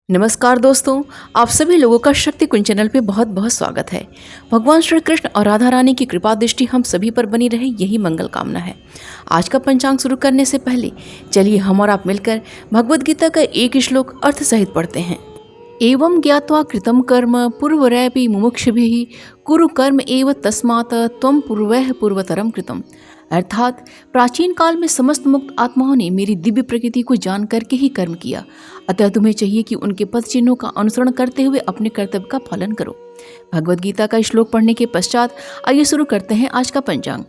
नमस्कार दोस्तों, आप सभी लोगों का शक्ति कुंज चैनल पे बहुत बहुत स्वागत है। भगवान श्री कृष्ण और राधा रानी की कृपा दृष्टि हम सभी पर बनी रहे, यही मंगल कामना है। आज का पंचांग शुरू करने से पहले चलिए हम और आप मिलकर भगवद गीता का एक श्लोक अर्थ सहित पढ़ते हैं। एवं ज्ञात्वा कृतं कर्म पूर्वरैपि मुमुक्षुभिः कुरु कर्म एव तस्मात् त्वं पूर्वैः पूर्वतरम कृतम्। अर्थात प्राचीन काल में समस्त मुक्त आत्माओं ने मेरी दिव्य प्रकृति को जान करके ही कर्म किया, अतः तुम्हें चाहिए कि उनके पद चिन्हों का अनुसरण करते हुए अपने कर्तव्य का पालन करो। भगवद गीता का श्लोक पढ़ने के पश्चात आइए शुरू करते हैं आज का पंचांग।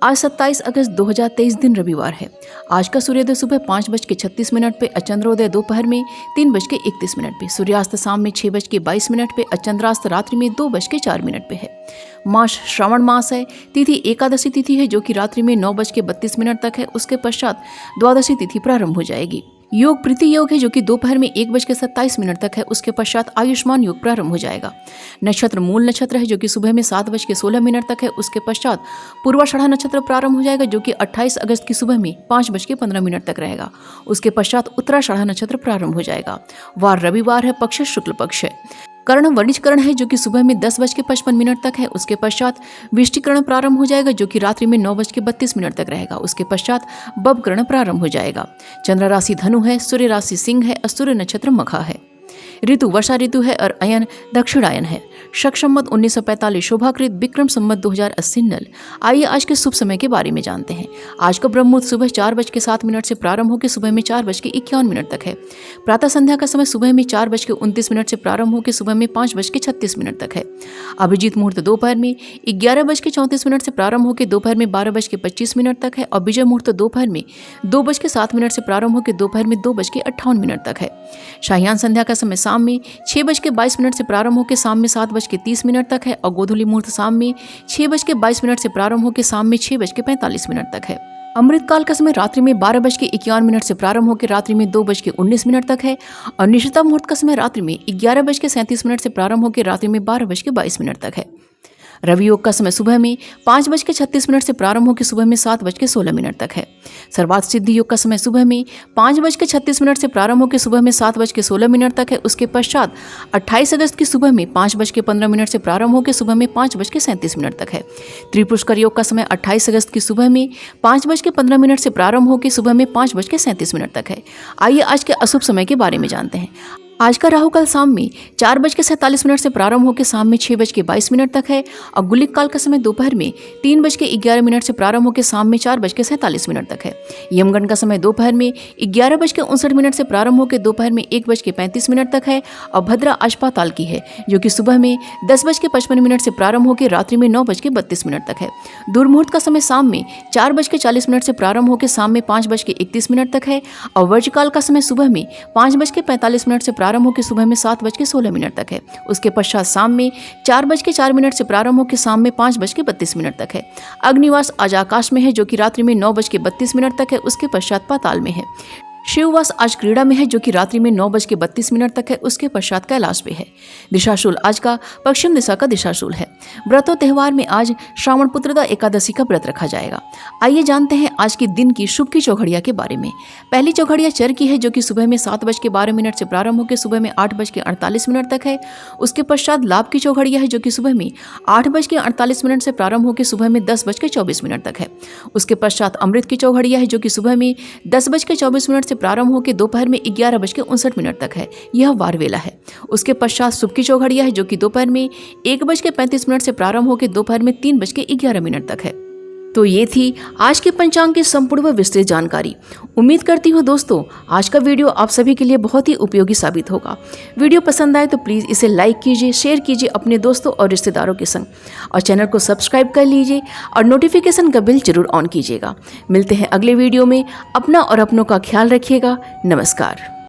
आज 27 अगस्त 2023 दिन रविवार है। आज का सूर्योदय सुबह 5:36 पे, चंद्रोदय दोपहर में 3:31 पे, सूर्यास्त शाम में 6:22 पे, चंद्रास्त रात्रि में 2:04 पे है। मास श्रावण मास है। तिथि एकादशी तिथि है जो कि रात्रि में 9:32 तक है। उसके पश्चात द्वादशी तिथि प्रारंभ हो जाएगी। योग प्रीति योग है जो कि दोपहर में 1:27 तक है। उसके पश्चात आयुष्मान योग प्रारंभ हो जाएगा। नक्षत्र मूल नक्षत्र है जो कि सुबह में 7:16 तक है। उसके पश्चात पूर्वाषाढ़ा नक्षत्र प्रारंभ हो जाएगा जो कि 28 अगस्त की सुबह में 5:15 तक रहेगा। उसके पश्चात उत्तराषाढ़ा नक्षत्र प्रारंभ हो जाएगा। वार रविवार है, पक्ष शुक्ल पक्ष है। कर्ण वणिजकरण है जो कि सुबह में 10:55 तक है। उसके पश्चात विष्टिकरण प्रारंभ हो जाएगा जो कि रात्रि में 9:32 तक रहेगा। उसके पश्चात बबकरण प्रारंभ हो जाएगा। चंद्र राशि धनु है, सूर्य राशि सिंह है, सूर्य नक्षत्र मखा है। ऋतु वर्षा ऋतु है और अयन दक्षिणायन है। शक संवत 1945 शोभाकृत विक्रम संवत 2080 नल। आइए आज के शुभ समय के बारे में जानते हैं। आज का ब्रह्म मुहूर्त सुबह 4:07 से प्रारंभ होकर सुबह में 4:51 तक है। प्रातः संध्या का समय सुबह में 4:29 से प्रारंभ होकर सुबह में 5:36 तक है। अभिजीत मुहूर्त दोपहर में 11:34 से प्रारंभ होकर दोपहर में 12:25 तक है और विजय मुहूर्त दोपहर में 2:07 से प्रारंभ होकर दोपहर में 2:58 तक है। शाह्यान संध्या का समय शाम में 6:22 से प्रारंभ होकर शाम में 7:30 तक है और गोधूली मुहूर्त शाम में 6:22 से प्रारंभ होकर शाम में 6:45 तक है। अमृतकाल का समय रात्रि में 12:51 से प्रारंभ होकर रात्रि में 2:19 तक है और निशिता मुहूर्त का समय रात्रि में 11:37 से प्रारंभ होकर रात्रि में 12:22 तक है। रवि योग का समय सुबह में 5:36 से प्रारंभ होकर सुबह में 7:16 तक है। सर्वार्थ सिद्धि योग का समय सुबह में 5:36 से प्रारंभ होकर सुबह में 7:16 तक है। उसके पश्चात 28 अगस्त की सुबह में 5:15 से प्रारंभ होकर सुबह में 5:37 तक है। त्रिपुष्कर योग का समय 28 अगस्त की सुबह में 5:15 से प्रारंभ होकर सुबह में 5:37 तक है। आइए आज के अशुभ समय के बारे में जानते हैं। आज का राहु काल शाम में 4:47 से प्रारंभ होकर शाम में 6:22 तक है और गुलिक काल का समय दोपहर में 3:11 से प्रारंभ होकर शाम में 4:47 तक है। यमगंड का समय दोपहर में 11:59 से प्रारंभ होकर दोपहर में 1:35 तक है और भद्रा अश्पाताल की है जो कि सुबह में 10:55 से प्रारंभ होकर रात्रि में 9:32 तक है। दुर्मुहूर्त का समय शाम में 4:40 से प्रारंभ होकर शाम में 5:31 तक है और वर्जकाल का समय सुबह में 5:45 से प्रारंभ होकर सुबह में 7:16 तक है। उसके पश्चात शाम में 4:04 से प्रारंभ होकर शाम में 5:32 तक है। अग्निवास आज आकाश में है जो कि रात्रि में 9:32 तक है। उसके पश्चात पाताल में है। शिववास आज क्रीड़ा में है जो कि रात्रि में 9:32 तक है। उसके पश्चात कैलाश पे है। दिशाशूल आज का पश्चिम दिशा का दिशाशूल है। व्रतों त्यौहार में आज श्रावण पुत्रदा एकादशी का व्रत रखा जाएगा। आइए जानते हैं आज के दिन की शुभ की चौघड़िया के बारे में। पहली चौघड़िया चर की है जो कि सुबह में 7:12 से प्रारंभ होकर सुबह में 8:48 तक है। उसके पश्चात लाभ की चौघड़िया है जो कि सुबह में 8:48 से प्रारंभ होकर सुबह में 10:24 तक है। उसके पश्चात अमृत की चौघड़िया है जो कि सुबह में 10:24 से प्रारंभ होकर दोपहर में 11:59 तक है। यह वारवेला है। उसके पश्चात शुभ की चौघड़िया है जो कि दोपहर में 1:35 से प्रारंभ होकर दोपहर में 3:11 तक है। तो ये थी आज के पंचांग की संपूर्ण व विस्तृत जानकारी। उम्मीद करती हूँ दोस्तों आज का वीडियो आप सभी के लिए बहुत ही उपयोगी साबित होगा। वीडियो पसंद आए तो प्लीज़ इसे लाइक कीजिए, शेयर कीजिए अपने दोस्तों और रिश्तेदारों के संग और चैनल को सब्सक्राइब कर लीजिए और नोटिफिकेशन का बिल जरूर ऑन कीजिएगा। मिलते हैं अगले वीडियो में। अपना और अपनों का ख्याल रखिएगा। नमस्कार।